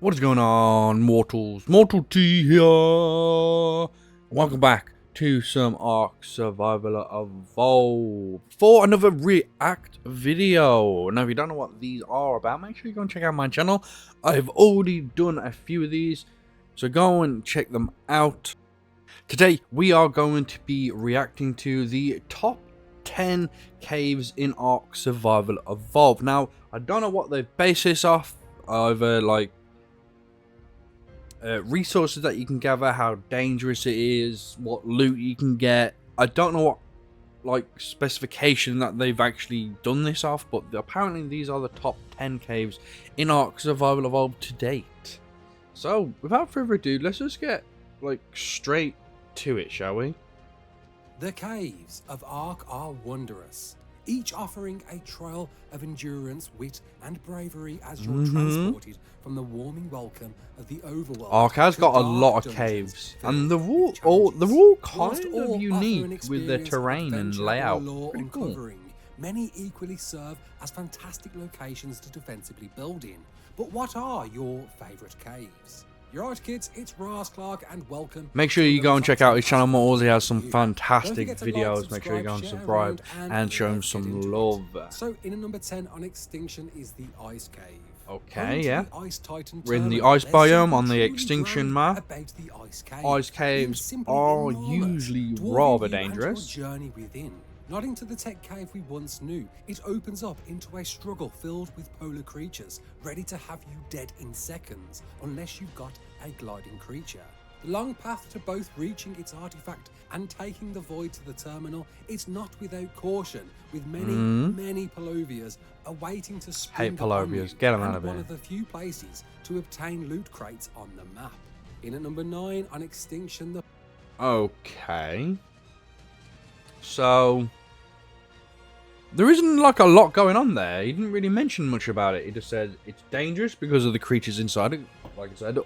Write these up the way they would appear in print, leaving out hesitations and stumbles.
What is going on, mortals? Mortal T here. Welcome back to some Ark Survival Evolved for another react video. Now, if you don't know what these are about, make sure you go and check out my channel. I've already done a few of these, so go and check them out. Today, we are going to be reacting to the top 10 caves in Ark Survival Evolved. Now, I don't know what they base this off, either like resources that you can gather, how dangerous it is, what loot you can get. I don't know what like specification that they've actually done this off, but apparently these are the top 10 caves in Ark Survival Evolved to date. So without further ado, let's just get like straight to it, shall we? The caves of Ark are wondrous, each offering a trail of endurance, wit, and bravery as you're transported from the warming welcome of the overworld. Ark has got a lot of caves, and they're all kind of unique with their terrain and layout. Pretty cool. Many equally serve as fantastic locations to defensively build in. But what are your favourite caves? You're right, kids, it's Ras Clark, and welcome. Make sure you go and check out his channel. Mortals, he has some fantastic videos. Make sure you go and subscribe and show him some love. So, in number 10 on Extinction is the Ice Cave. Okay, yeah. We're in the ice biome on the Extinction map. Ice caves are usually rather dangerous. Not into the tech cave we once knew, it opens up into a struggle filled with polar creatures, ready to have you dead in seconds, unless you've got a gliding creature. The long path to both reaching its artifact and taking the void to the terminal is not without caution, with many Palovias awaiting to spring upon you, get them out of one here. of the few places to obtain loot crates on the map. In at number 9 on Extinction, the... Okay. So there isn't like a lot going on there. He didn't really mention much about it. He just said it's dangerous because of the creatures inside it. Like I said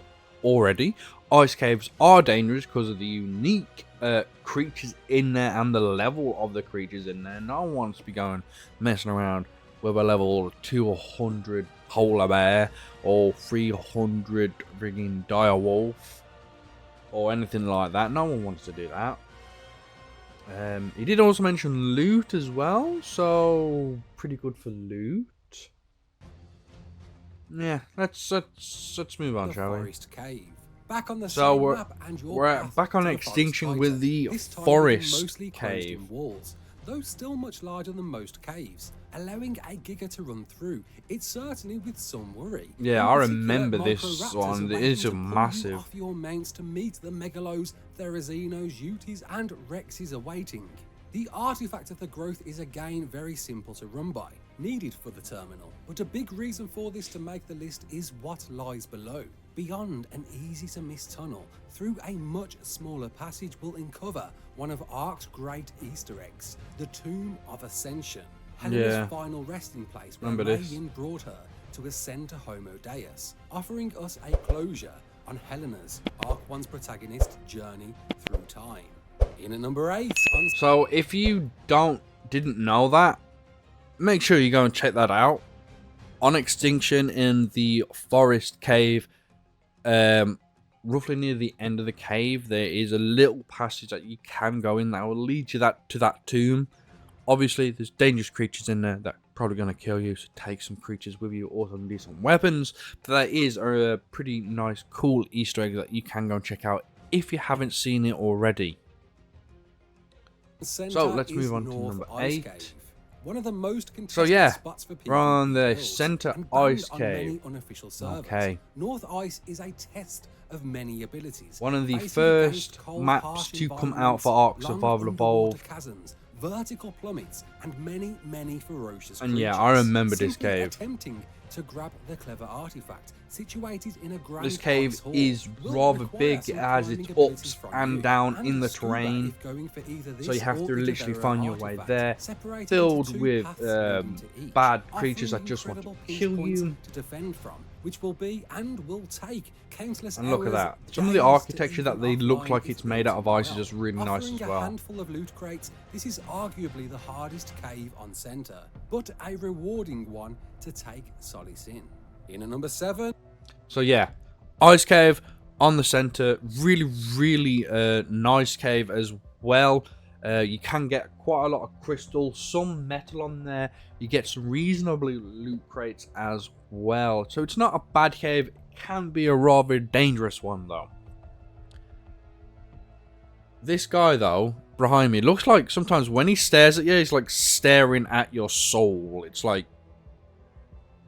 already, ice caves are dangerous because of the unique creatures in there and the level of the creatures in there. No one wants to be going messing around with a level 200 polar bear or 300 frigging dire wolf or anything like that. No one wants to do that. He did also mention loot as well, so pretty good for loot. Yeah, let's move on, shall we? Cave. Back on the so we're back on Extinction with the Forest Cave. Walls, though still much larger than most caves, allowing a giga to run through. It's certainly with some worry. Yeah, I remember this one. It is massive. Off your mounts to meet the megalos, therazinos, utis, and rexes awaiting. The artifact of the growth is again very simple to run by, needed for the terminal, but a big reason for this to make the list is what lies below. Beyond an easy to miss tunnel, through a much smaller passage will uncover one of Ark's great Easter eggs, the Tomb of Ascension. Helena's final resting place where Mayan brought her to ascend to Homo Deus, offering us a closure on Helena's, Ark 1's protagonist, journey through time. In at number 8 on... So if you didn't know that, make sure you go and check that out. On Extinction in the Forest Cave, roughly near the end of the cave, there is a little passage that you can go in that will lead you to that tomb. Obviously, there's dangerous creatures in there that are probably going to kill you, so take some creatures with you or some decent weapons. But that is a pretty nice, cool Easter egg that you can go and check out if you haven't seen it already. So let's move on to number 8. One of the most so yeah, spots for we're on the Center Ice Cave. Okay. North Ice is a test of many abilities. One of the first maps to come out for Ark Survival Evolved. Vertical plummets and many ferocious and yeah, I remember this cave. Attempting to grab the clever artifact situated in a grand this cave is rather big as it's ups and down in the terrain, so you have to literally find your way there, filled with bad creatures that just want to kill you. To defend from, which will be and will take countless and look at that. Some of the architecture that they look like it's made out of ice is just really nice as well. A handful of loot crates, this is arguably the hardest cave on Center, but a rewarding one to take solace in. In at number 7. So yeah, Ice cave on the center, really nice cave as well. You can get quite a lot of crystal, some metal on there. You get some reasonably loot crates as well. So it's not a bad cave. It can be a rather dangerous one though. This guy though, behind me, looks like sometimes when he stares at you, he's like staring at your soul. It's like,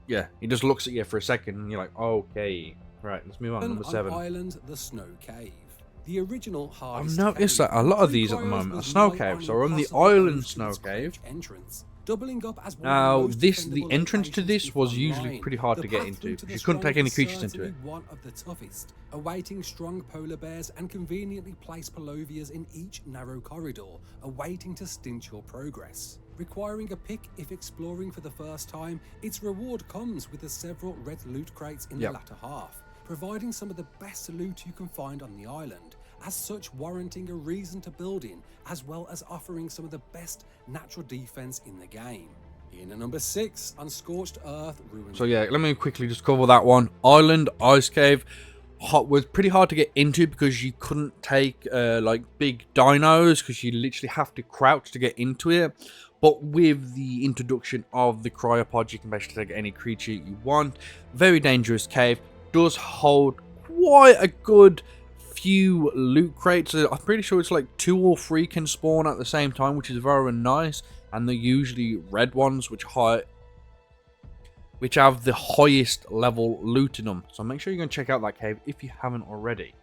yeah, he just looks at you for a second and you're like, okay. Right, let's move on. Number 7. Island, the Snow Cave. The original I've noticed that a lot of these at the moment are snow caves. So we're on the island snow cave. Entrance, doubling up as Now, the entrance to this was usually pretty hard to get into because you couldn't take any creatures into it. One of the toughest, awaiting strong polar bears and conveniently placed palovias in each narrow corridor, awaiting to stint your progress. Requiring a pick if exploring for the first time, its reward comes with the several red loot crates in the latter half, providing some of the best loot you can find on the island, as such warranting a reason to build in, as well as offering some of the best natural defense in the game. In at number 6, on Scorched Earth Ruins. So yeah, let me quickly just cover that one. Island Ice Cave was pretty hard to get into because you couldn't take like big dinos because you literally have to crouch to get into it. But with the introduction of the cryopods, you can basically take any creature you want. Very dangerous cave. Does hold quite a good few loot crates. I'm pretty sure it's like 2 or 3 can spawn at the same time, which is very nice. And they're usually red ones, which have the highest level loot in them. So make sure you're going to check out that cave if you haven't already.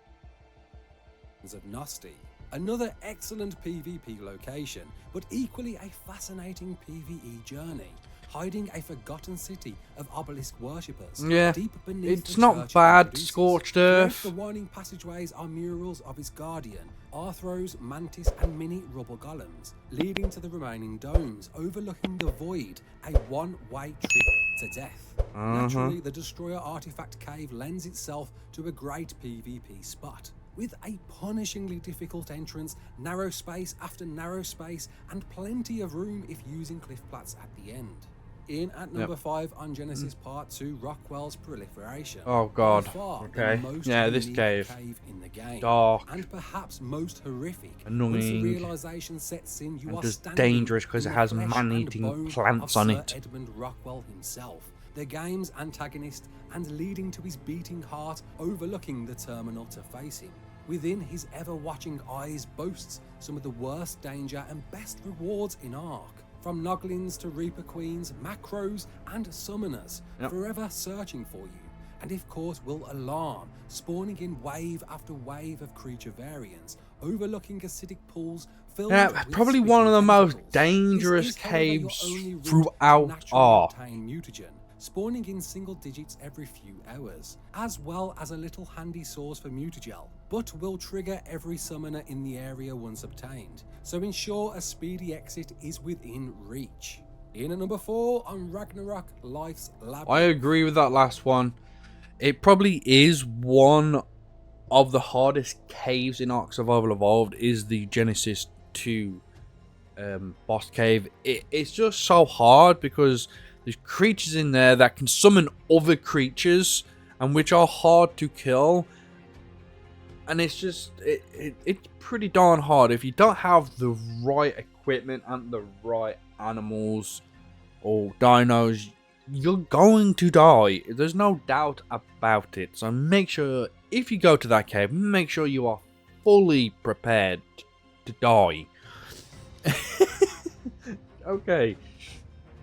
Of Nasty. Another excellent PvP location, but equally a fascinating PvE journey, hiding a forgotten city of obelisk worshippers. Yeah, deep beneath it's the not church bad. produces. Scorched Throughout Earth. the winding passageways are murals of its guardian, Arthros, Mantis, and mini rubble golems, leading to the remaining domes, overlooking the void, a one-way trip to death. Naturally, the Destroyer Artifact Cave lends itself to a great PvP spot, with a punishingly difficult entrance, narrow space after narrow space, and plenty of room if using cliff plats at the end. In at number 5 on Genesis Part 2, Rockwell's Proliferation. Oh god. By far Okay. the most Yeah, this unique cave. in the game. Dark. And perhaps most horrific. Annoying. Once the realization sets in, you And are just standing dangerous 'cause in it the has flesh man-eating and bone plants of on Sir it. Edmund Rockwell himself, the game's antagonist, and leading to his beating heart, overlooking the terminal to face him. Within his ever-watching eyes boasts some of the worst danger and best rewards in Ark. From Noglins to Reaper Queens, Macros, and Summoners, forever searching for you. And if caught, will alarm, spawning in wave after wave of creature variants, overlooking acidic pools filled with probably spitting one of the most tentacles. dangerous This is, however, your caves only route to throughout naturally Ark. obtain mutagen, spawning in single digits every few hours, as well as a little handy source for mutagel, but will trigger every summoner in the area once obtained, so ensure a speedy exit is within reach. In at number 4 on Ragnarok Life's Labyrinth. I agree with that last one. It probably is one of the hardest caves in Ark Survival Evolved is the Genesis 2 boss cave. It's just so hard because there's creatures in there that can summon other creatures and which are hard to kill. And it's just, it's pretty darn hard. If you don't have the right equipment and the right animals or dinos, you're going to die. There's no doubt about it. So make sure, if you go to that cave, make sure you are fully prepared to die. Okay.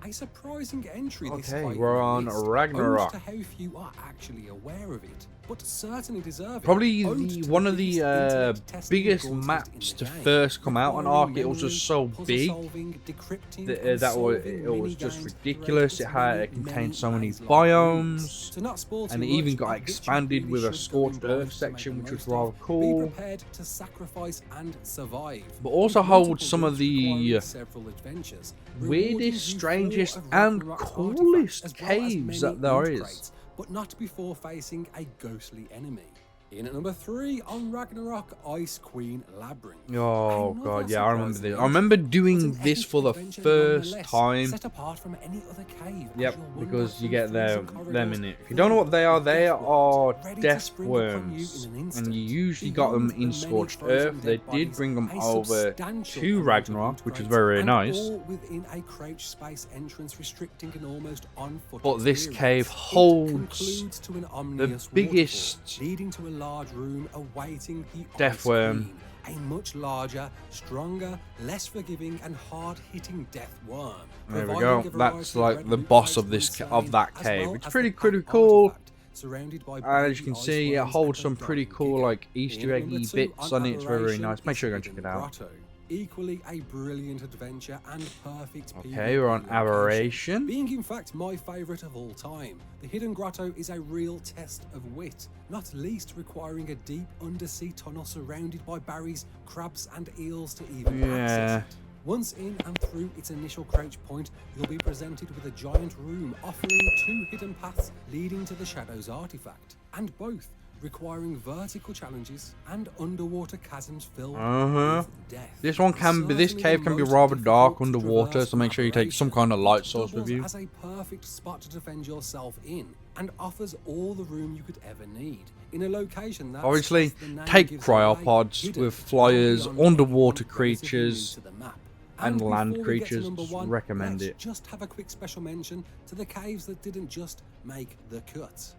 A surprising entry this Okay, fight we're on released, Ragnarok. owed to how few are actually aware of it, but certainly deserve Probably it. Owed to one of the biggest internet testing biggest gauntlet maps in to the game, first come out on requiring Ark. It was just memory, so puzzle big solving, decrypting, that and it solving was just minigames ridiculous. It throughout its contained so many maze-like rooms. biomes, To not spoil and it too even much, got but which you expanded really with a should go Scorched in blind Earth to section, make which the was most of. rather Be cool. prepared to sacrifice and survive. But also With holds multiple some of routes the requiring several adventures, rewarding weirdest, you for strangest, of and Ragnarok's coolest artifacts, as well as caves many that there loot is. crates, but not before facing a ghostly enemy. In at number 3 on Ragnarok, Ice Queen Labyrinth. Oh Another god, yeah, I remember surprising this. I entry, remember but doing an this epic for the adventure first nonetheless, time. set apart from any other cave. Yep, as you'll wander because you through get freezing them corridors in it. If you filled don't know what they are, with they death are worms, ready to death spring upon you in worms, an and instant. you usually got them Beyond in the many Scorched frozen Earth. They dead did bodies, bring them a over substantial to amount of Ragnarok, loot which is crates, very and nice. all within a crouch space entrance, restricting an almost on-foot But this experience. cave It holds concludes to an the ominous biggest waterfall, leading to a large room awaiting the death Ice worm. Queen, a much larger, stronger, less forgiving, and hard-hitting death worm. There we providing go. a That's variety like red the loot boss crates of this insane, of that as cave. well It's as pretty the cool. artifact, surrounded by And as you baby can ice see, it worms holds and a some pretty dying cool giga. like In Easter at number eggy 2 bits on it. It's very, very Aberration nice. Make sure you go and is check it Hidden out. Grotto. Equally a brilliant adventure and perfect Okay, we're on PvP location. Aberration. Being in fact my favourite of all time, the Hidden Grotto is a real test of wit, not least requiring a deep undersea tunnel surrounded by berries, crabs and eels to even access it. Once in and through its initial crouch point, you'll be presented with a giant room offering 2 hidden paths leading to the Shadows artifact, and both requiring vertical challenges and underwater chasms filled with death. This one can be, this Certainly cave the can be most rather dark difficult to underwater, traverse so make sure you take some Aberration, kind of light but source with doubles you. as a perfect spot to defend yourself in, and offers all the room you could ever need in a location that, Obviously, as the name take gives away, cryopods hidden with well flyers, beyond underwater anyone relatively new creatures, to the map. and land before we get to creatures. number Just 1, recommend let's it. just have a quick special mention to the caves that didn't just make the cut.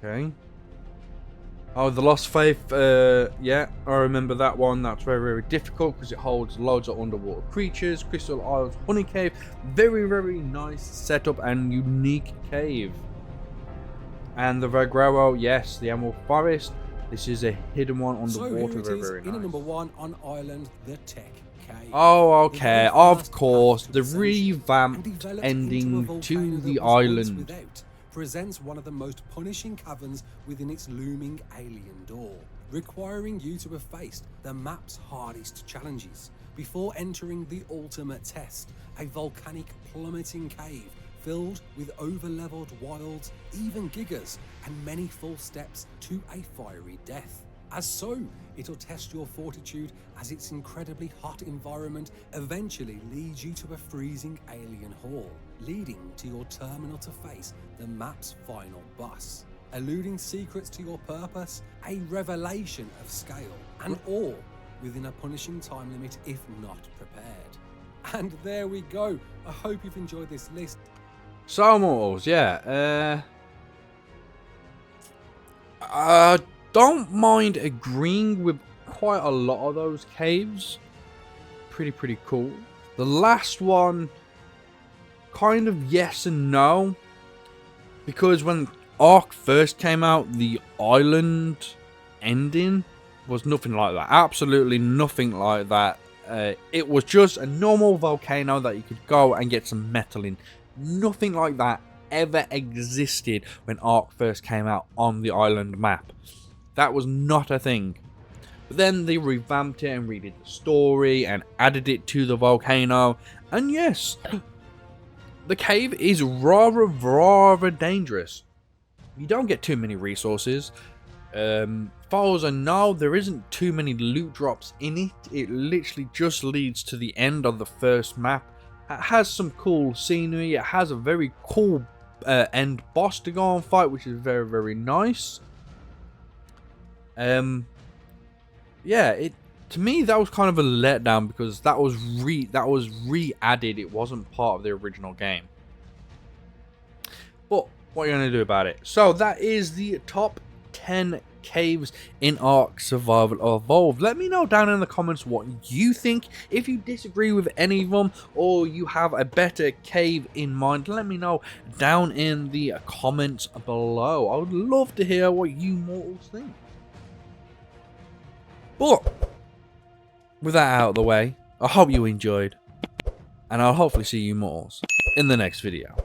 Okay. Oh, the Lost Faith, yeah, I remember that one. That's very, very difficult because it holds loads of underwater creatures. Crystal Isles Honey Cave, very, very nice setup and unique cave. And the Vagraro, yes, the Emerald Forest. This is a hidden one underwater, So here it is, very, very in at nice. number 1 on Island, the Tech Cave. Oh, The okay, very of first course, path the to ascension, and revamped developed into a ending volcano to that the was once island. without, presents one of the most punishing caverns within its looming alien door, requiring you to have faced the map's hardest challenges before entering the ultimate test, a volcanic plummeting cave filled with over-leveled wilds, even gigas, and many full steps to a fiery death. As so, it'll test your fortitude as its incredibly hot environment eventually leads you to a freezing alien hall, leading to your terminal to face the map's final boss. Eluding secrets to your purpose, a revelation of scale, and all within a punishing time limit if not prepared. And there we go. I hope you've enjoyed this list. So, Mortals, yeah, I don't mind agreeing with quite a lot of those caves. Pretty cool. The last one, kind of yes and no. Because when Ark first came out, the island ending was nothing like that. Absolutely nothing like that. It was just a normal volcano that you could go and get some metal in. Nothing like that ever existed when Ark first came out on the island map. That was not a thing. But then they revamped it and redid the story and added it to the volcano. And yes, the cave is rather dangerous. You don't get too many resources. Far as I know, there isn't too many loot drops in it. It literally just leads to the end of the first map. It has some cool scenery. It has a very cool end boss to go and fight, which is very nice. Yeah, to me that was kind of a letdown because that was re-added. It wasn't part of the original game. But what are you going to do about it? So that is the top 10 caves in Ark Survival Evolved. Let me know down in the comments what you think. If you disagree with any of them or you have a better cave in mind, let me know down in the comments below. I would love to hear what you mortals think. But with that out of the way, I hope you enjoyed, and I'll hopefully see you mortals in the next video.